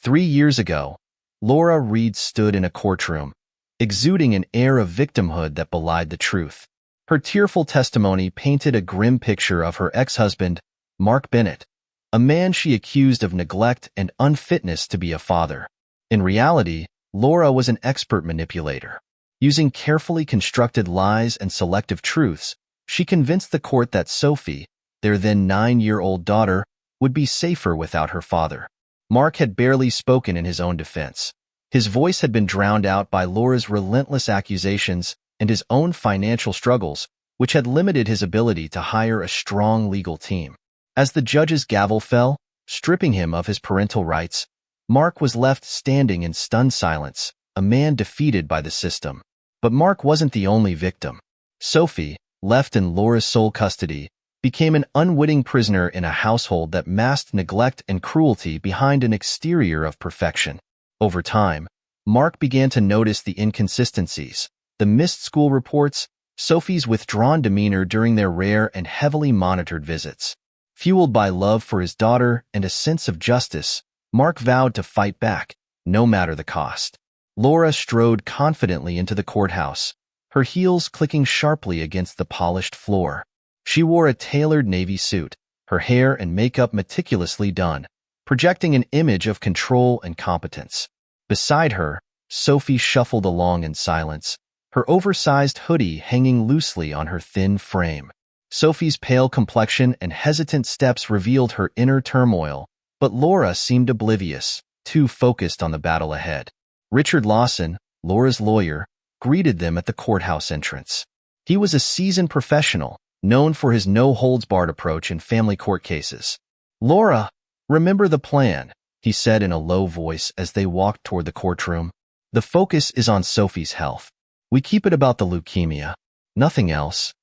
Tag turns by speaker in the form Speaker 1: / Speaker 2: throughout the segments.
Speaker 1: 3 years ago, Laura Reed stood in a courtroom, exuding an air of victimhood that belied the truth. Her tearful testimony painted a grim picture of her ex-husband, Mark Bennett, a man she accused of neglect and unfitness to be a father. In reality, Laura was an expert manipulator. Using carefully constructed lies and selective truths, she convinced the court that Sophie, their then 9-year-old daughter, would be safer without her father. Mark had barely spoken in his own defense. His voice had been drowned out by Laura's relentless accusations and his own financial struggles, which had limited his ability to hire a strong legal team. As the judge's gavel fell, stripping him of his parental rights, Mark was left standing in stunned silence, a man defeated by the system. But Mark wasn't the only victim. Sophie, left in Laura's sole custody, became an unwitting prisoner in a household that masked neglect and cruelty behind an exterior of perfection. Over time, Mark began to notice the inconsistencies, the missed school reports, Sophie's withdrawn demeanor during their rare and heavily monitored visits. Fueled by love for his daughter and a sense of justice, Mark vowed to fight back, no matter the cost. Laura strode confidently into the courthouse, her heels clicking sharply against the polished floor. She wore a tailored navy suit, her hair and makeup meticulously done, projecting an image of control and competence. Beside her, Sophie shuffled along in silence, her oversized hoodie hanging loosely on her thin frame. Sophie's pale complexion and hesitant steps revealed her inner turmoil, but Laura seemed oblivious, too focused on the battle ahead. Richard Lawson, Laura's lawyer, greeted them at the courthouse entrance. He was a seasoned professional, known for his no-holds-barred approach in family court cases. "Laura, remember the plan," he said in a low voice as they walked toward the courtroom. "The focus is on Sophie's health. We keep it about the leukemia. Nothing else."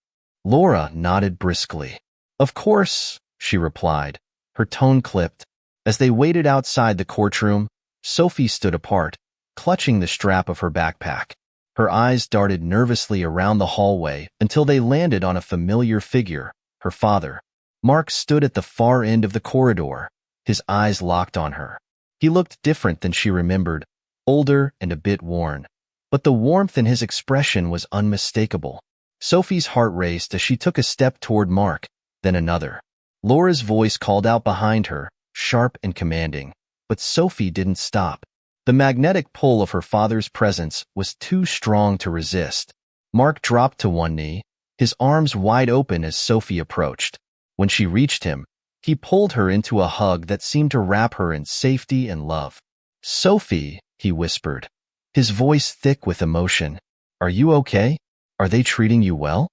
Speaker 1: Laura nodded briskly. "Of course," she replied, her tone clipped. As they waited outside the courtroom, Sophie stood apart, clutching the strap of her backpack. Her eyes darted nervously around the hallway until they landed on a familiar figure, her father. Mark stood at the far end of the corridor, his eyes locked on her. He looked different than she remembered, older and a bit worn, but the warmth in his expression was unmistakable. Sophie's heart raced as she took a step toward Mark, then another. Laura's voice called out behind her, sharp and commanding, but Sophie didn't stop. The magnetic pull of her father's presence was too strong to resist. Mark dropped to one knee, his arms wide open as Sophie approached. When she reached him, he pulled her into a hug that seemed to wrap her in safety and love. "Sophie," he whispered, his voice thick with emotion. "Are you okay? Are they treating you well?"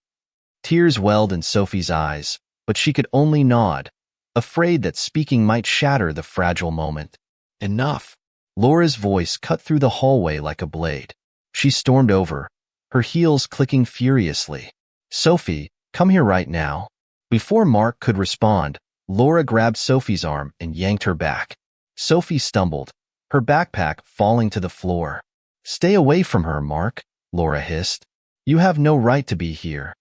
Speaker 1: Tears welled in Sophie's eyes, but she could only nod, afraid that speaking might shatter the fragile moment. "Enough." Laura's voice cut through the hallway like a blade. She stormed over, her heels clicking furiously. "Sophie, come here right now." Before Mark could respond, Laura grabbed Sophie's arm and yanked her back. Sophie stumbled, her backpack falling to the floor. "Stay away from her, Mark," Laura hissed. "You have no right to be here."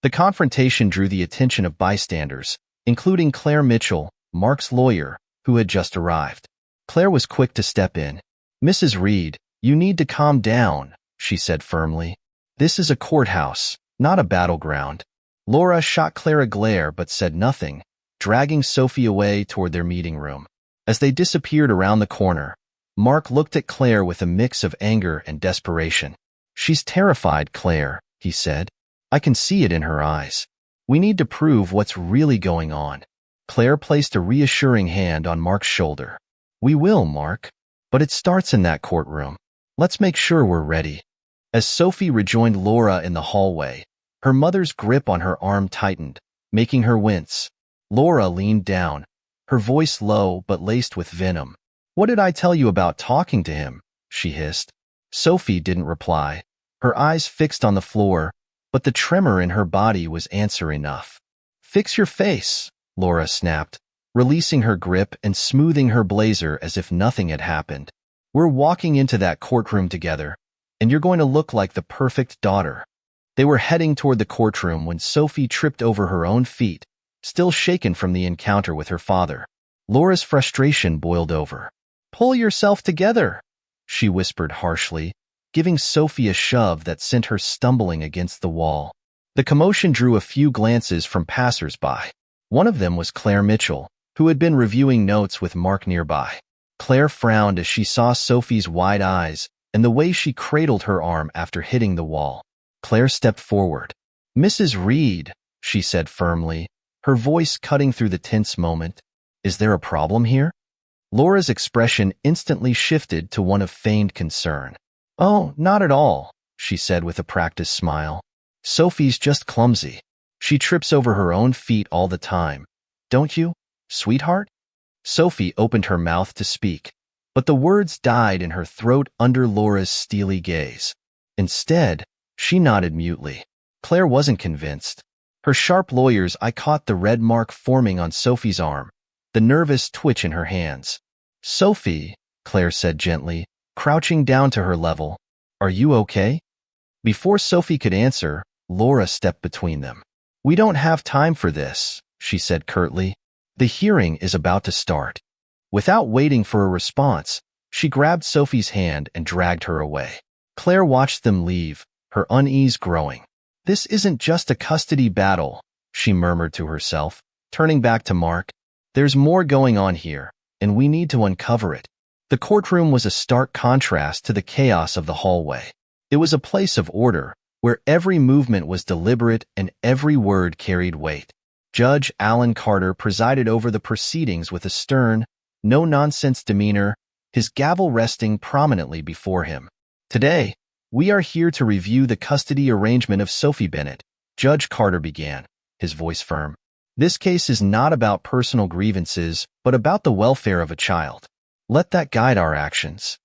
Speaker 1: The confrontation drew the attention of bystanders, including Claire Mitchell, Mark's lawyer, who had just arrived. Claire was quick to step in. "Mrs. Reed, you need to calm down," she said firmly. "This is a courthouse, not a battleground." Laura shot Claire a glare but said nothing, dragging Sophie away toward their meeting room. As they disappeared around the corner, Mark looked at Claire with a mix of anger and desperation. "She's terrified, Claire," he said. "I can see it in her eyes. We need to prove what's really going on." Claire placed a reassuring hand on Mark's shoulder. "We will, Mark. But it starts in that courtroom. Let's make sure we're ready." As Sophie rejoined Laura in the hallway, her mother's grip on her arm tightened, making her wince. Laura leaned down, her voice low but laced with venom. "What did I tell you about talking to him?" she hissed. Sophie didn't reply, her eyes fixed on the floor, but the tremor in her body was answer enough. "Fix your face," Laura snapped, releasing her grip and smoothing her blazer as if nothing had happened. "We're walking into that courtroom together, and you're going to look like the perfect daughter." They were heading toward the courtroom when Sophie tripped over her own feet, still shaken from the encounter with her father. Laura's frustration boiled over. Pull yourself together, she whispered harshly, giving Sophie a shove that sent her stumbling against the wall. The commotion drew a few glances from passers-by. One of them was Claire Mitchell, who had been reviewing notes with Mark nearby. Claire frowned as she saw Sophie's wide eyes and the way she cradled her arm after hitting the wall. Claire stepped forward. "Mrs. Reed," she said firmly, her voice cutting through the tense moment. "Is there a problem here?" Laura's expression instantly shifted to one of feigned concern. "Oh, not at all," she said with a practiced smile. "Sophie's just clumsy. She trips over her own feet all the time. Don't you, sweetheart?" Sophie opened her mouth to speak, but the words died in her throat under Laura's steely gaze. Instead, she nodded mutely. Claire wasn't convinced. Her sharp lawyer's eye caught the red mark forming on Sophie's arm, the nervous twitch in her hands. "Sophie," Claire said gently, crouching down to her level, "are you okay?" Before Sophie could answer, Laura stepped between them. "We don't have time for this," she said curtly. "The hearing is about to start." Without waiting for a response, she grabbed Sophie's hand and dragged her away. Claire watched them leave, her unease growing. "This isn't just a custody battle," she murmured to herself, turning back to Mark. "There's more going on here, and we need to uncover it." The courtroom was a stark contrast to the chaos of the hallway. It was a place of order, where every movement was deliberate and every word carried weight. Judge Alan Carter presided over the proceedings with a stern, no-nonsense demeanor, his gavel resting prominently before him. "Today, we are here to review the custody arrangement of Sophie Bennett," Judge Carter began, his voice firm. "This case is not about personal grievances, but about the welfare of a child. Let that guide our actions."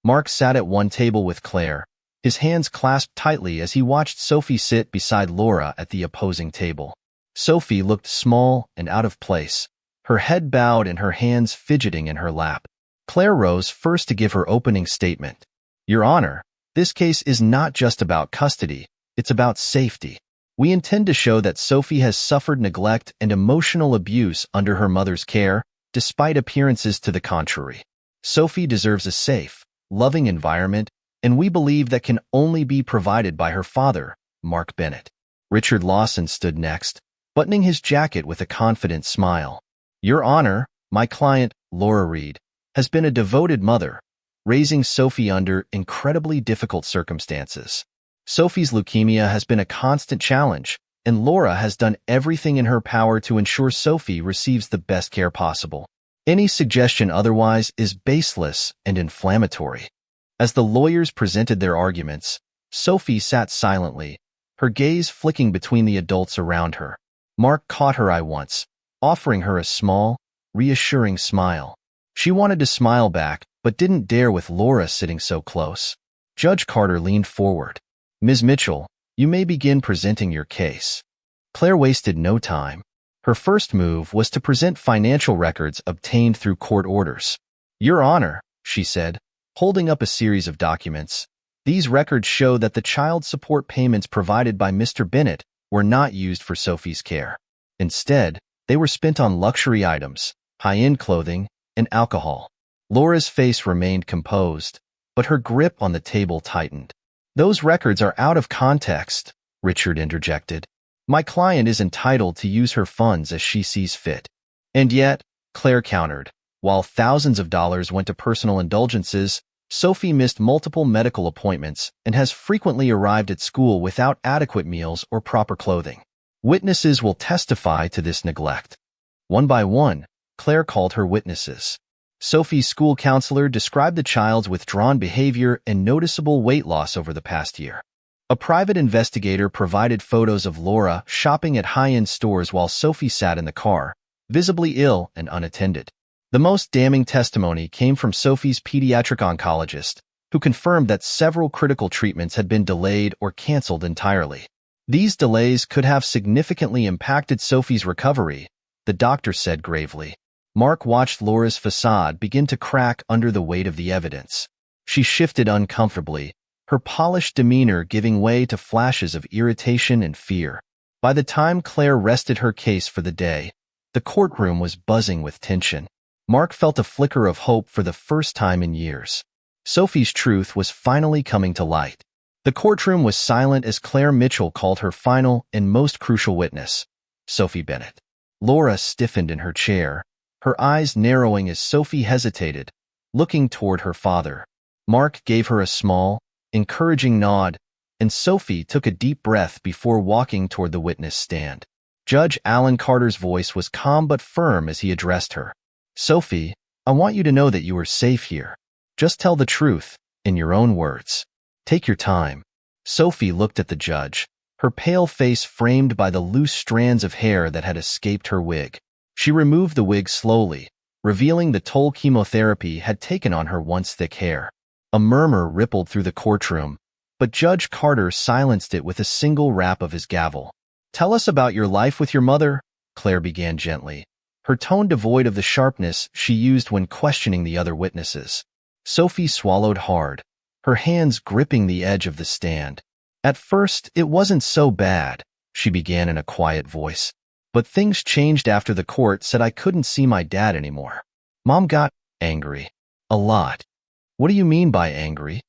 Speaker 1: Mark sat at one table with Claire, his hands clasped tightly as he watched Sophie sit beside Laura at the opposing table. Sophie looked small and out of place, her head bowed and her hands fidgeting in her lap. Claire rose first to give her opening statement. "Your Honor, this case is not just about custody, it's about safety. We intend to show that Sophie has suffered neglect and emotional abuse under her mother's care, despite appearances to the contrary. Sophie deserves a safe, loving environment, and we believe that can only be provided by her father, Mark Bennett." Richard Lawson stood next, buttoning his jacket with a confident smile. "Your Honor, my client, Laura Reed, has been a devoted mother, raising Sophie under incredibly difficult circumstances. Sophie's leukemia has been a constant challenge, and Laura has done everything in her power to ensure Sophie receives the best care possible. Any suggestion otherwise is baseless and inflammatory." As the lawyers presented their arguments, Sophie sat silently, her gaze flicking between the adults around her. Mark caught her eye once, offering her a small, reassuring smile. She wanted to smile back, but didn't dare with Laura sitting so close. Judge Carter leaned forward. "Ms. Mitchell, you may begin presenting your case." Claire wasted no time. Her first move was to present financial records obtained through court orders. "Your Honor," she said, holding up a series of documents, "these records show that the child support payments provided by Mr. Bennett were not used for Sophie's care. Instead, they were spent on luxury items, high-end clothing, and alcohol." Laura's face remained composed, but her grip on the table tightened. "Those records are out of context," Richard interjected. "My client is entitled to use her funds as she sees fit." "And yet," Claire countered, "while thousands of dollars went to personal indulgences, Sophie missed multiple medical appointments and has frequently arrived at school without adequate meals or proper clothing. Witnesses will testify to this neglect." One by one, Claire called her witnesses. Sophie's school counselor described the child's withdrawn behavior and noticeable weight loss over the past year. A private investigator provided photos of Laura shopping at high-end stores while Sophie sat in the car, visibly ill and unattended. The most damning testimony came from Sophie's pediatric oncologist, who confirmed that several critical treatments had been delayed or canceled entirely. These delays could have significantly impacted Sophie's recovery, the doctor said gravely. Mark watched Laura's facade begin to crack under the weight of the evidence. She shifted uncomfortably, her polished demeanor giving way to flashes of irritation and fear. By the time Claire rested her case for the day, the courtroom was buzzing with tension. Mark felt a flicker of hope for the first time in years. Sophie's truth was finally coming to light. The courtroom was silent as Claire Mitchell called her final and most crucial witness, Sophie Bennett. Laura stiffened in her chair, her eyes narrowing as Sophie hesitated, looking toward her father. Mark gave her a small, encouraging nod, and Sophie took a deep breath before walking toward the witness stand. Judge Alan Carter's voice was calm but firm as he addressed her. "Sophie, I want you to know that you are safe here. Just tell the truth, in your own words. Take your time." Sophie looked at the judge, her pale face framed by the loose strands of hair that had escaped her wig. She removed the wig slowly, revealing the toll chemotherapy had taken on her once thick hair. A murmur rippled through the courtroom, but Judge Carter silenced it with a single rap of his gavel. "Tell us about your life with your mother," Claire began gently, her tone devoid of the sharpness she used when questioning the other witnesses. Sophie swallowed hard, her hands gripping the edge of the stand. "At first, it wasn't so bad," she began in a quiet voice. "But things changed after the court said I couldn't see my dad anymore. Mom got angry. A lot." "What do you mean by angry?"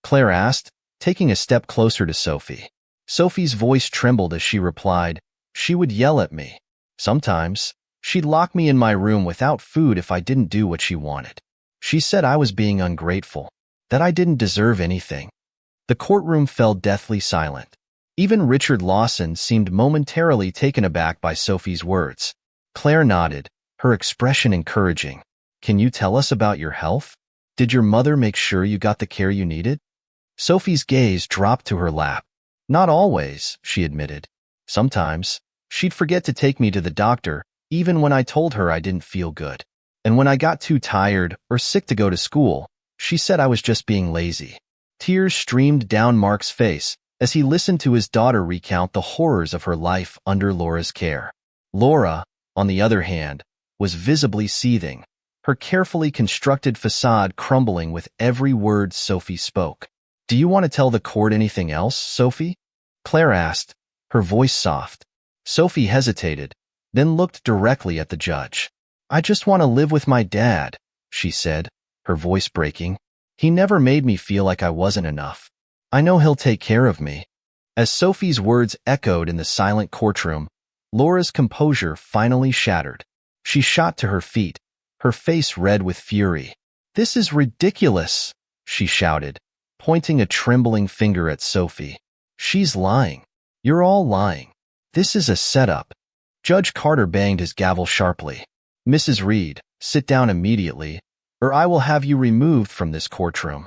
Speaker 1: Claire asked, taking a step closer to Sophie. Sophie's voice trembled as she replied, "She would yell at me. Sometimes, she'd lock me in my room without food if I didn't do what she wanted. She said I was being ungrateful, that I didn't deserve anything." The courtroom fell deathly silent. Even Richard Lawson seemed momentarily taken aback by Sophie's words. Claire nodded, her expression encouraging. "Can you tell us about your health? Did your mother make sure you got the care you needed?" Sophie's gaze dropped to her lap. "Not always," she admitted. "Sometimes, she'd forget to take me to the doctor, even when I told her I didn't feel good. And when I got too tired or sick to go to school, she said I was just being lazy." Tears streamed down Mark's face as he listened to his daughter recount the horrors of her life under Laura's care. Laura, on the other hand, was visibly seething, her carefully constructed facade crumbling with every word Sophie spoke. "Do you want to tell the court anything else, Sophie?" Claire asked, her voice soft. Sophie hesitated, then looked directly at the judge. "I just want to live with my dad," she said, her voice breaking. "He never made me feel like I wasn't enough. I know he'll take care of me." As Sophie's words echoed in the silent courtroom, Laura's composure finally shattered. She shot to her feet, her face red with fury. "This is ridiculous," she shouted, pointing a trembling finger at Sophie. "She's lying. You're all lying. This is a setup." Judge Carter banged his gavel sharply. "Mrs. Reed, sit down immediately, or I will have you removed from this courtroom."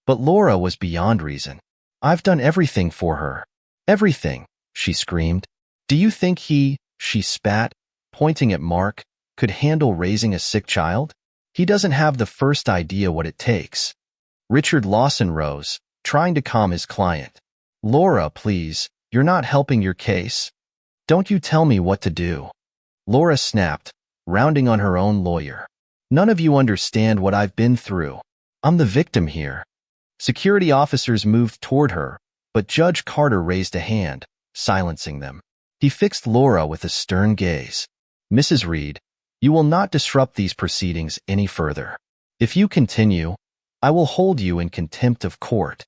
Speaker 1: But Laura was beyond reason. "I've done everything for her. Everything," she screamed. "Do you think she spat, pointing at Mark, could handle raising a sick child? He doesn't have the first idea what it takes." Richard Lawson rose, trying to calm his client. "Laura, please, you're not helping your case. Don't you tell me what to do." Laura snapped, rounding on her own lawyer. "None of you understand what I've been through. I'm the victim here." Security officers moved toward her, but Judge Carter raised a hand, silencing them. He fixed Laura with a stern gaze. "Mrs. Reed, you will not disrupt these proceedings any further. If you continue, I will hold you in contempt of court."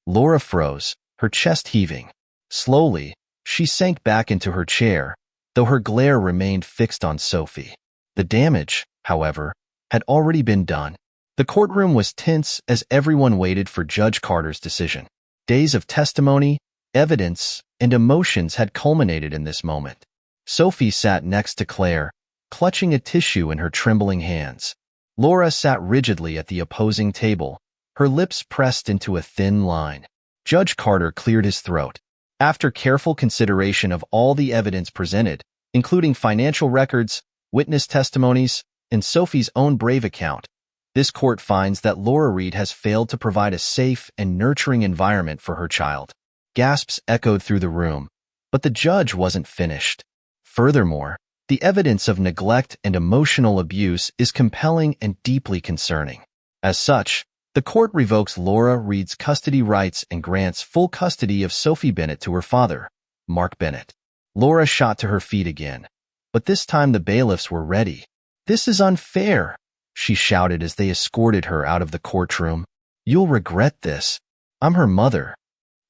Speaker 1: Laura froze, her chest heaving. Slowly, she sank back into her chair, though her glare remained fixed on Sophie. The damage, however, had already been done. The courtroom was tense as everyone waited for Judge Carter's decision. Days of testimony, evidence, and emotions had culminated in this moment. Sophie sat next to Claire, clutching a tissue in her trembling hands. Laura sat rigidly at the opposing table, her lips pressed into a thin line. Judge Carter cleared his throat. After careful consideration of all the evidence presented, including financial records, witness testimonies, and Sophie's own brave account, this court finds that Laura Reed has failed to provide a safe and nurturing environment for her child. Gasps echoed through the room, but the judge wasn't finished. Furthermore, the evidence of neglect and emotional abuse is compelling and deeply concerning. As such, the court revokes Laura Reed's custody rights and grants full custody of Sophie Bennett to her father, Mark Bennett. Laura shot to her feet again, but this time the bailiffs were ready. "This is unfair," she shouted as they escorted her out of the courtroom. "You'll regret this. I'm her mother."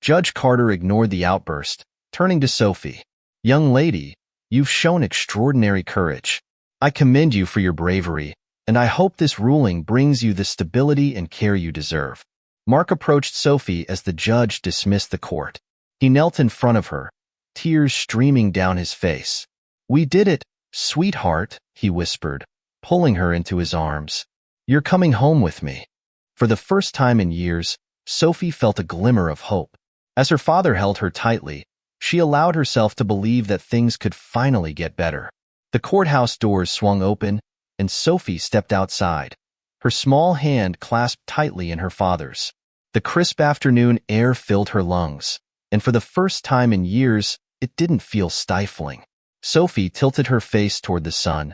Speaker 1: Judge Carter ignored the outburst, turning to Sophie. "Young lady, you've shown extraordinary courage. I commend you for your bravery, and I hope this ruling brings you the stability and care you deserve." Mark approached Sophie as the judge dismissed the court. He knelt in front of her, tears streaming down his face. "We did it, sweetheart," he whispered, pulling her into his arms. "You're coming home with me." For the first time in years, Sophie felt a glimmer of hope. As her father held her tightly, she allowed herself to believe that things could finally get better. The courthouse doors swung open, and Sophie stepped outside, her small hand clasped tightly in her father's. The crisp afternoon air filled her lungs, and for the first time in years, it didn't feel stifling. Sophie tilted her face toward the sun,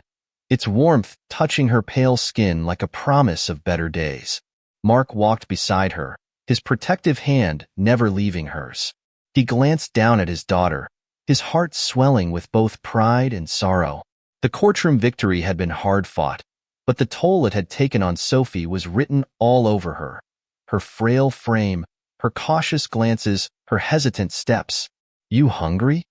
Speaker 1: its warmth touching her pale skin like a promise of better days. Mark walked beside her, his protective hand never leaving hers. He glanced down at his daughter, his heart swelling with both pride and sorrow. The courtroom victory had been hard-fought, but the toll it had taken on Sophie was written all over her. Her frail frame, her cautious glances, her hesitant steps. "You hungry?"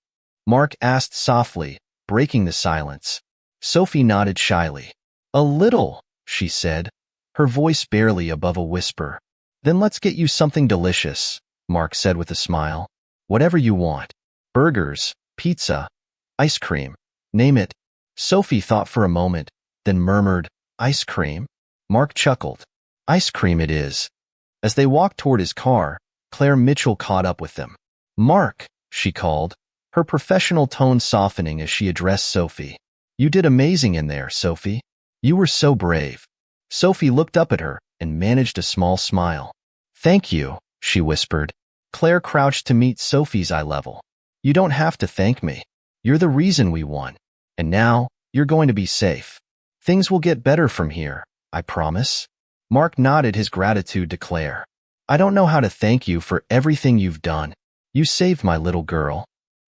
Speaker 1: Mark asked softly, breaking the silence. Sophie nodded shyly. "A little," she said, her voice barely above a whisper. "Then let's get you something delicious," Mark said with a smile. "Whatever you want. Burgers, pizza, ice cream, name it." Sophie thought for a moment, then murmured, "Ice cream?" Mark chuckled. "Ice cream it is." As they walked toward his car, Claire Mitchell caught up with them. "Mark," she called, her professional tone softening as she addressed Sophie. "You did amazing in there, Sophie. You were so brave." Sophie looked up at her and managed a small smile. "Thank you," she whispered. Claire crouched to meet Sophie's eye level. "You don't have to thank me. You're the reason we won. And now, you're going to be safe. Things will get better from here, I promise." Mark nodded his gratitude to Claire. "I don't know how to thank you for everything you've done. You saved my little girl."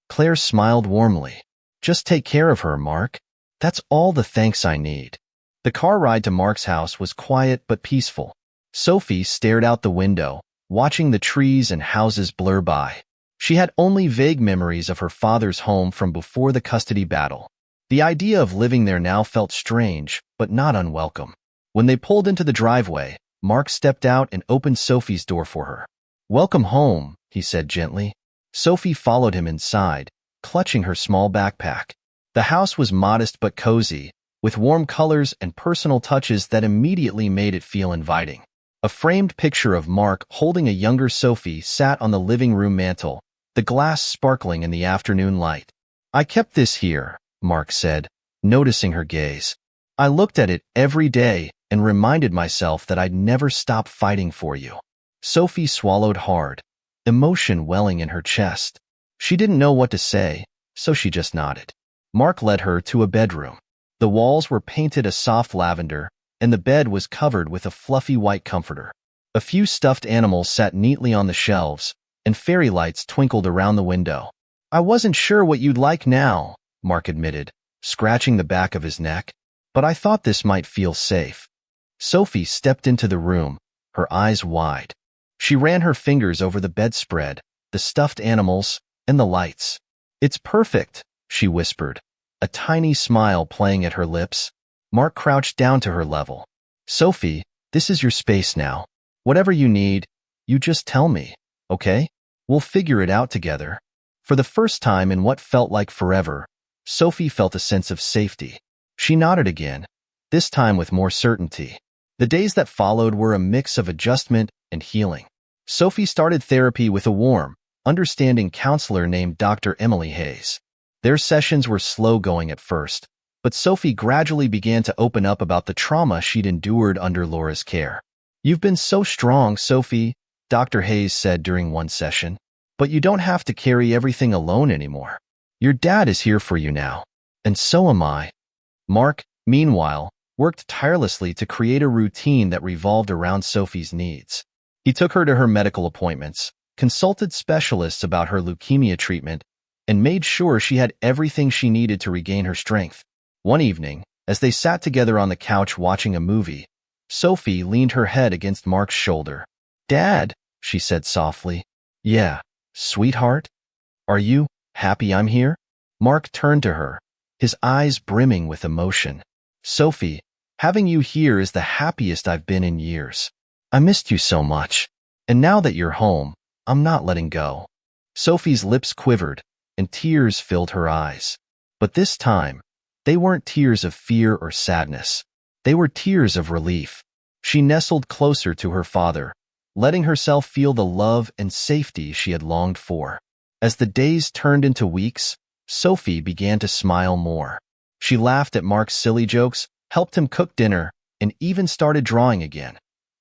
Speaker 1: Claire smiled warmly. "Just take care of her, Mark. That's all the thanks I need." The car ride to Mark's house was quiet but peaceful. Sophie stared out the window, watching the trees and houses blur by. She had only vague memories of her father's home from before the custody battle. The idea of living there now felt strange, but not unwelcome. When they pulled into the driveway, Mark stepped out and opened Sophie's door for her. "Welcome home," he said gently. Sophie followed him inside, clutching her small backpack. The house was modest but cozy, with warm colors and personal touches that immediately made it feel inviting. A framed picture of Mark holding a younger Sophie sat on the living room mantel, the glass sparkling in the afternoon light. "I kept this here," Mark said, noticing her gaze. "I looked at it every day and reminded myself that I'd never stop fighting for you." Sophie swallowed hard, emotion welling in her chest. She didn't know what to say, so she just nodded. Mark led her to a bedroom. The walls were painted a soft lavender, and the bed was covered with a fluffy white comforter. A few stuffed animals sat neatly on the shelves, and fairy lights twinkled around the window. "I wasn't sure what you'd like now," Mark admitted, scratching the back of his neck, "but I thought this might feel safe." Sophie stepped into the room, her eyes wide. She ran her fingers over the bedspread, the stuffed animals, and the lights. "It's perfect," she whispered, a tiny smile playing at her lips. Mark crouched down to her level. "Sophie, this is your space now. Whatever you need, you just tell me, okay? We'll figure it out together." For the first time in what felt like forever, Sophie felt a sense of safety. She nodded again, this time with more certainty. The days that followed were a mix of adjustment and healing. Sophie started therapy with a warm, understanding counselor named Dr. Emily Hayes. Their sessions were slow-going at first, but Sophie gradually began to open up about the trauma she'd endured under Laura's care. "You've been so strong, Sophie," Dr. Hayes said during one session, "but you don't have to carry everything alone anymore. Your dad is here for you now, and so am I." Mark, meanwhile, worked tirelessly to create a routine that revolved around Sophie's needs. He took her to her medical appointments, consulted specialists about her leukemia treatment, and made sure she had everything she needed to regain her strength. One evening, as they sat together on the couch watching a movie, Sophie leaned her head against Mark's shoulder. "Dad," she said softly. "Yeah, sweetheart? Are you happy I'm here?" Mark turned to her, his eyes brimming with emotion. "Sophie, having you here is the happiest I've been in years. I missed you so much. And now that you're home, I'm not letting go." Sophie's lips quivered, and tears filled her eyes. But this time, they weren't tears of fear or sadness. They were tears of relief. She nestled closer to her father, letting herself feel the love and safety she had longed for. As the days turned into weeks, Sophie began to smile more. She laughed at Mark's silly jokes, helped him cook dinner, and even started drawing again,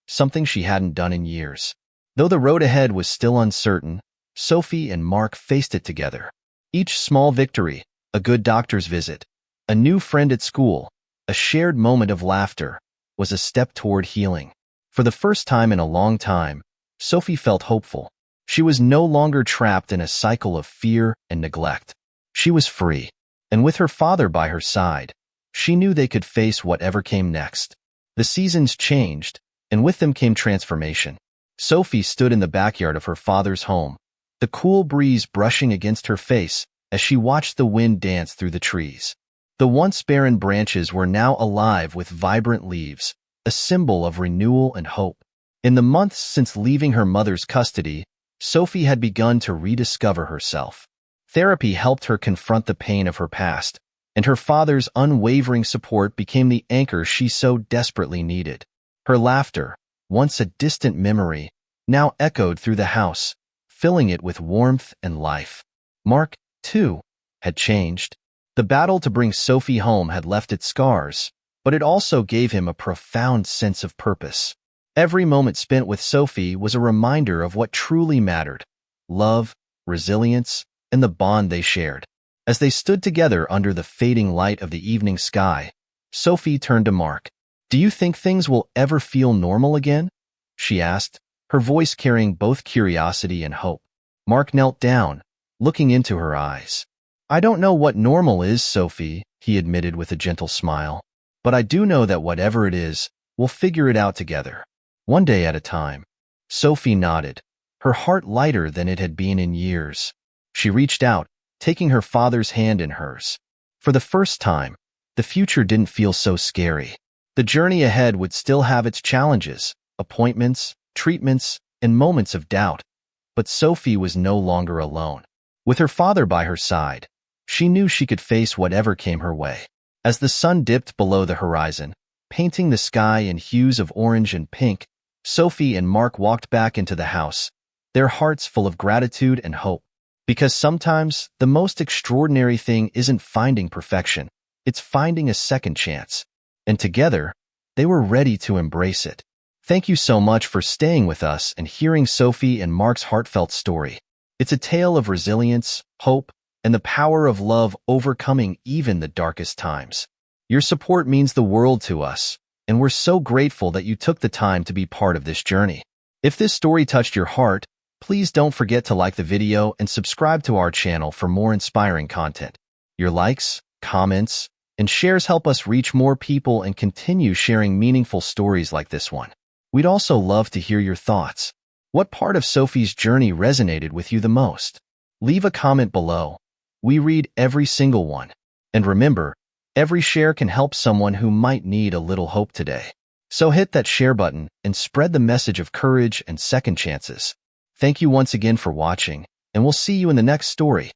Speaker 1: something she hadn't done in years. Though the road ahead was still uncertain, Sophie and Mark faced it together. Each small victory, a good doctor's visit, a new friend at school, a shared moment of laughter, was a step toward healing. For the first time in a long time, Sophie felt hopeful. She was no longer trapped in a cycle of fear and neglect. She was free, and with her father by her side, she knew they could face whatever came next. The seasons changed, and with them came transformation. Sophie stood in the backyard of her father's home, the cool breeze brushing against her face as she watched the wind dance through the trees. The once barren branches were now alive with vibrant leaves, a symbol of renewal and hope. In the months since leaving her mother's custody, Sophie had begun to rediscover herself. Therapy helped her confront the pain of her past, and her father's unwavering support became the anchor she so desperately needed. Her laughter, once a distant memory, now echoed through the house, filling it with warmth and life. Mark, too, had changed. The battle to bring Sophie home had left its scars, but it also gave him a profound sense of purpose. Every moment spent with Sophie was a reminder of what truly mattered: love, resilience, and the bond they shared. As they stood together under the fading light of the evening sky, Sophie turned to Mark. "Do you think things will ever feel normal again?" she asked, her voice carrying both curiosity and hope. Mark knelt down, looking into her eyes. "I don't know what normal is, Sophie," he admitted with a gentle smile. "But I do know that whatever it is, we'll figure it out together, one day at a time." Sophie nodded, her heart lighter than it had been in years. She reached out, taking her father's hand in hers. For the first time, the future didn't feel so scary. The journey ahead would still have its challenges, appointments, treatments, and moments of doubt. But Sophie was no longer alone. With her father by her side, she knew she could face whatever came her way. As the sun dipped below the horizon, painting the sky in hues of orange and pink, Sophie and Mark walked back into the house, their hearts full of gratitude and hope. Because sometimes the most extraordinary thing isn't finding perfection, it's finding a second chance. And together, they were ready to embrace it. Thank you so much for staying with us and hearing Sophie and Mark's heartfelt story. It's a tale of resilience, hope, and the power of love overcoming even the darkest times. Your support means the world to us, and we're so grateful that you took the time to be part of this journey. If this story touched your heart, please don't forget to like the video and subscribe to our channel for more inspiring content. Your likes, comments, and shares help us reach more people and continue sharing meaningful stories like this one. We'd also love to hear your thoughts. What part of Sophie's journey resonated with you the most? Leave a comment below. We read every single one. And remember, every share can help someone who might need a little hope today. So hit that share button and spread the message of courage and second chances. Thank you once again for watching, and we'll see you in the next story.